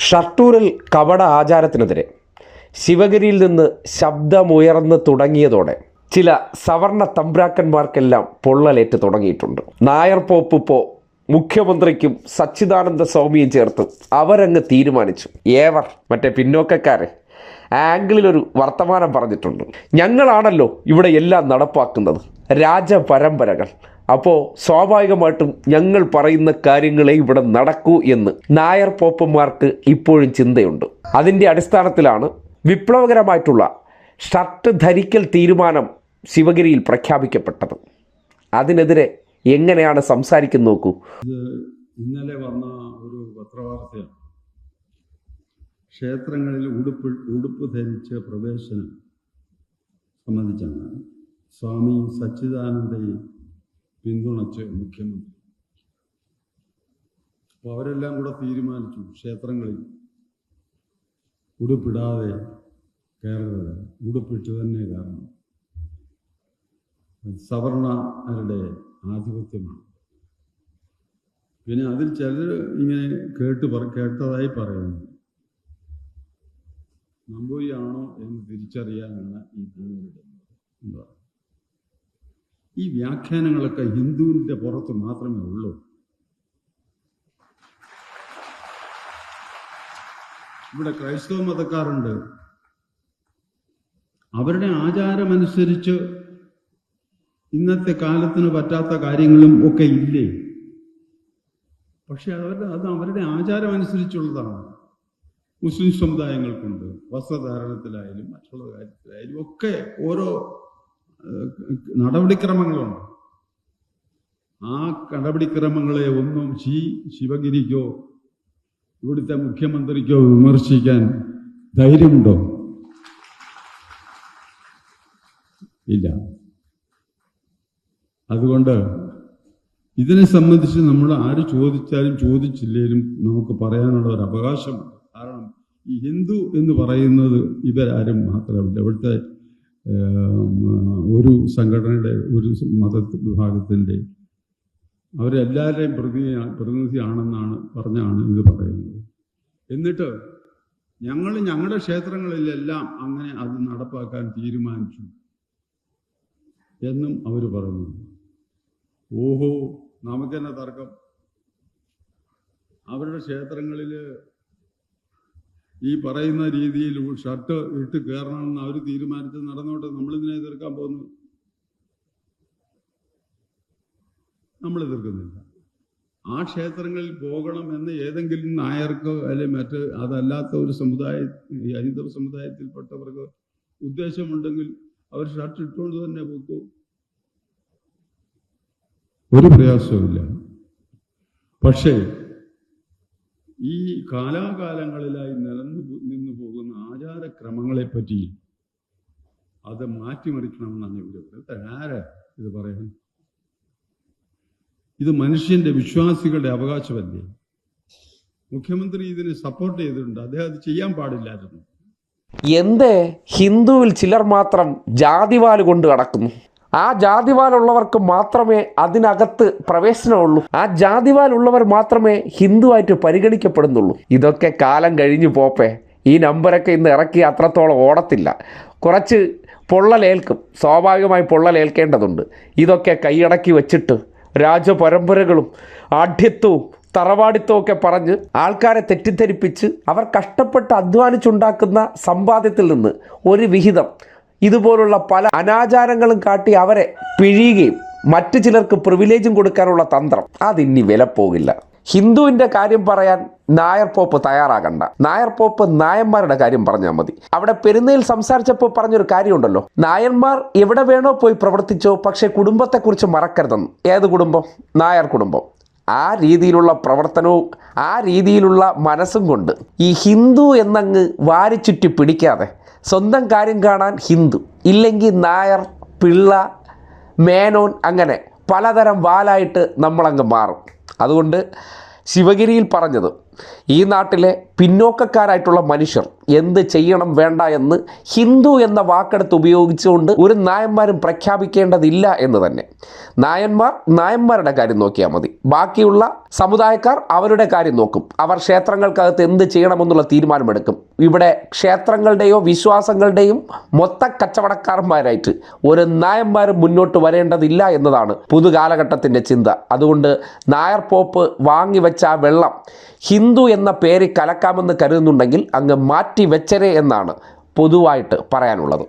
ഷട്ടൂരിൽ കപട ആചാരത്തിനെതിരെ ശിവഗിരിയിൽ നിന്ന് ശബ്ദമുയർന്നു തുടങ്ങിയതോടെ ചില സവർണ തമ്പ്രാക്കന്മാർക്കെല്ലാം പൊള്ളലേറ്റ് തുടങ്ങിയിട്ടുണ്ട്. നായർ പോപ്പ് ഇപ്പോൾ മുഖ്യമന്ത്രിക്കും സച്ചിദാനന്ദ സ്വാമിയും ചേർത്ത് അവരങ്ങ് തീരുമാനിച്ചു. മറ്റേ പിന്നോക്കക്കാരെ ആംഗിളിലൊരു വർത്തമാനം പറഞ്ഞിട്ടുണ്ട്. ഞങ്ങളാണല്ലോ ഇവിടെ എല്ലാം നടപ്പാക്കുന്നത്, രാജപരമ്പരകൾ. അപ്പോൾ സ്വാഭാവികമായിട്ടും ഞങ്ങൾ പറയുന്ന കാര്യങ്ങളെ ഇവിടെ നടക്കൂ എന്ന് നായർ പോപ്പന്മാർക്ക് ഇപ്പോഴും ചിന്തയുണ്ട്. അതിൻ്റെ അടിസ്ഥാനത്തിലാണ് വിപ്ലവകരമായിട്ടുള്ള ഷർട്ട് ധരിക്കൽ തീരുമാനം ശിവഗിരിയിൽ പ്രഖ്യാപിക്കപ്പെട്ടത്. അതിനെതിരെ എങ്ങനെയാണ് സംസാരിക്കുന്നത് നോക്കൂ. ഇന്നലെ വന്ന ഒരു പത്രവാർത്തയാണ്. ക്ഷേത്രങ്ങളിൽ ഉടുപ്പ് ധരിച്ച് പ്രവേശനം സംബന്ധിച്ചാണ് സ്വാമി സച്ചിദാനന്ദയെ പിന്തുണച്ച് മുഖ്യമന്ത്രി. അപ്പോൾ അവരെല്ലാം കൂടെ തീരുമാനിച്ചു ക്ഷേത്രങ്ങളിൽ ഉടുപ്പിടാതെ കയറരുത്, ഉടുപ്പിട്ട് തന്നെ കയറണം. സവർണരുടെ ആധിപത്യമാണ്. പിന്നെ അതിൽ ചിലർ ഇങ്ങനെ കേട്ടതായി പറയുന്നു. നമ്പൂരിയാണോ എന്ന് തിരിച്ചറിയാനാണ് ഈ ഭൂമിയുടെ എന്താ. ഈ വ്യാഖ്യാനങ്ങളൊക്കെ ഹിന്ദുവിൻ്റെ പുറത്ത് മാത്രമേ ഉള്ളൂ. ഇവിടെ ക്രൈസ്തവ മതക്കാരുണ്ട്. അവരുടെ ആചാരമനുസരിച്ച് ഇന്നത്തെ കാലത്തിന് പറ്റാത്ത കാര്യങ്ങളും ഒക്കെ ഇല്ലേ? പക്ഷെ അത് അവരുടെ ആചാരം അനുസരിച്ചുള്ളതാണ്. മുസ്ലിം സമുദായങ്ങൾക്കുണ്ട്. വസ്ത്രധാരണത്തിലായാലും മറ്റുള്ള കാര്യത്തിലായാലും ഒക്കെ ഓരോ നടപടിക്രമങ്ങളുണ്ട്. ആ നടപടിക്രമങ്ങളെ ഒന്നും ശിവഗിരിക്കോ ഇവിടുത്തെ മുഖ്യമന്ത്രിക്കോ വിമർശിക്കാൻ ധൈര്യമുണ്ടോ? ഇല്ല. അതുകൊണ്ട് ഇതിനെ സംബന്ധിച്ച് നമ്മൾ ആര് ചോദിച്ചാലും ചോദിച്ചില്ലേലും നമുക്ക് പറയാനുള്ള ഒരു അവകാശമുണ്ട്. കാരണം ഈ ഹിന്ദു എന്ന് പറയുന്നത് ഇവരാരും മാത്രമല്ല. ഇവിടുത്തെ ഒരു സംഘടനയുടെ ഒരു മത വിഭാഗത്തിൻ്റെ അവരെല്ലാവരുടെയും പ്രതിനിധിയാണെന്നാണ് പറഞ്ഞാണ് ഇത് പറയുന്നത്. എന്നിട്ട് ഞങ്ങളുടെ ക്ഷേത്രങ്ങളിലെല്ലാം അങ്ങനെ അത് നടപ്പാക്കാൻ തീരുമാനിച്ചു എന്നും അവർ പറഞ്ഞു. ഓഹോ, നമുക്കെന്നെ തർക്കം. അവരുടെ ക്ഷേത്രങ്ങളിൽ ഈ പറയുന്ന രീതിയിൽ ഷർട്ട് ഇട്ട് കയറണമെന്ന് അവർ തീരുമാനിച്ച് നടന്നോട്ടെ. നമ്മളിതിനെ എതിർക്കാൻ പോകുന്നു? നമ്മൾ എതിർക്കുന്നില്ല. ആ ക്ഷേത്രങ്ങളിൽ പോകണം എന്ന് ഏതെങ്കിലും നായർക്ക് അല്ലെങ്കിൽ മറ്റ് അതല്ലാത്ത ഒരു ഹൈന്ദവ സമുദായത്തിൽപ്പെട്ടവർക്ക് ഉദ്ദേശമുണ്ടെങ്കിൽ അവർ ഷർട്ട് ഇട്ടുകൊണ്ട് തന്നെ പോക്കൂ. ഒരു പ്രയാസവുമില്ല. പക്ഷേ ഈ കാലാകാലങ്ങളിലായി നിന്നു പോകുന്ന ആചാരക്രമങ്ങളെപ്പറ്റി അത് മാറ്റിമറിക്കണമെന്നാണ് ഇവർ. ആരാ ഇത് പറയാൻ? ഇത് മനുഷ്യന്റെ വിശ്വാസികളുടെ അവകാശമല്ലേ? മുഖ്യമന്ത്രി ഇതിനെ സപ്പോർട്ട് ചെയ്തിട്ടുണ്ട്. അദ്ദേഹം അത് ചെയ്യാൻ പാടില്ലായിരുന്നു. എന്തേ ഹിന്ദുവിൽ ചിലർ മാത്രം ജാതിവാല് കൊണ്ട് നടക്കുന്നു? ആ ജാതിവാലുള്ളവർക്ക് മാത്രമേ അതിനകത്ത് പ്രവേശനമുള്ളൂ. ആ ജാതിവാലുള്ളവർ മാത്രമേ ഹിന്ദുവായിട്ട് പരിഗണിക്കപ്പെടുന്നുള്ളൂ. ഇതൊക്കെ കാലം കഴിഞ്ഞു പോപ്പേ. ഈ നമ്പരൊക്കെ ഇന്ന് ഇറക്കി അത്രത്തോളം ഓടത്തില്ല. കുറച്ച് പൊള്ളലേൽക്കും, സ്വാഭാവികമായി പൊള്ളലേൽക്കേണ്ടതുണ്ട്. ഇതൊക്കെ കൈയടക്കി വെച്ചിട്ട് രാജപരമ്പരകളും ആഢ്യത്വവും തറവാടിത്തവും ഒക്കെ പറഞ്ഞ് ആൾക്കാരെ തെറ്റിദ്ധരിപ്പിച്ച് അവർ കഷ്ടപ്പെട്ട് അധ്വാനിച്ചുണ്ടാക്കുന്ന സമ്പാദ്യത്തിൽ നിന്ന് ഒരു വിഹിതം ഇതുപോലുള്ള പല അനാചാരങ്ങളും കാട്ടി അവരെ പിഴിയുകയും മറ്റു ചിലർക്ക് പ്രിവിലേജും കൊടുക്കാനുള്ള തന്ത്രം അതിനി വില പോകില്ല. ഹിന്ദുവിൻ്റെ കാര്യം പറയാൻ നായർ പോപ്പ് തയ്യാറാകണ്ട. നായർ പോപ്പ് നായന്മാരുടെ കാര്യം പറഞ്ഞാൽ മതി. അവിടെ പെരുന്നയിൽ സംസാരിച്ചപ്പോൾ പറഞ്ഞൊരു കാര്യമുണ്ടല്ലോ, നായന്മാർ എവിടെ വേണോ പോയി പ്രവർത്തിച്ചോ, പക്ഷേ കുടുംബത്തെക്കുറിച്ച് മറക്കരുതെന്ന്. ഏത് കുടുംബം? നായർ കുടുംബം. ആ രീതിയിലുള്ള പ്രവർത്തനവും ആ രീതിയിലുള്ള മനസ്സും കൊണ്ട് ഈ ഹിന്ദു എന്നങ്ങ് വാരിച്ചുറ്റി പിടിക്കാതെ സ്വന്തം കാര്യം കാണാൻ ഹിന്ദു, ഇല്ലെങ്കിൽ നായർ, പിള്ള, മേനോൻ, അങ്ങനെ പലതരം വാലായിട്ട് നമ്മളങ്ങ് മാറും. അതുകൊണ്ട് ശിവഗിരിയിൽ പറഞ്ഞത് ഈ നാട്ടിലെ പിന്നോക്കക്കാരായിട്ടുള്ള മനുഷ്യർ എന്ത് ചെയ്യണം വേണ്ട എന്ന് ഹിന്ദു എന്ന വാക്കെടുത്ത് ഉപയോഗിച്ചുകൊണ്ട് ഒരു നായന്മാരും പ്രഖ്യാപിക്കേണ്ടതില്ല എന്ന് തന്നെ. നായന്മാരുടെ കാര്യം നോക്കിയാൽ മതി, ബാക്കിയുള്ള സമുദായക്കാർ അവരുടെ കാര്യം നോക്കും. അവർ ക്ഷേത്രങ്ങൾക്കകത്ത് എന്ത് ചെയ്യണമെന്നുള്ള തീരുമാനമെടുക്കും. ഇവിടെ ക്ഷേത്രങ്ങളുടെയോ വിശ്വാസങ്ങളുടെയും മൊത്ത കച്ചവടക്കാരന്മാരായിട്ട് ഒരു നായന്മാരും മുന്നോട്ട് വരേണ്ടതില്ല എന്നതാണ് പുതുകാലഘട്ടത്തിൻ്റെ ചിന്ത. അതുകൊണ്ട് നായർ പോപ്പ് വാങ്ങിവെച്ച ആ വെള്ളം ഹിന്ദു എന്ന പേര് കലക്കാമെന്ന് കരുതുന്നുണ്ടെങ്കിൽ അങ്ങ് മാറ്റി വെച്ചരേ എന്നാണ് പൊതുവായിട്ട് പറയാനുള്ളത്.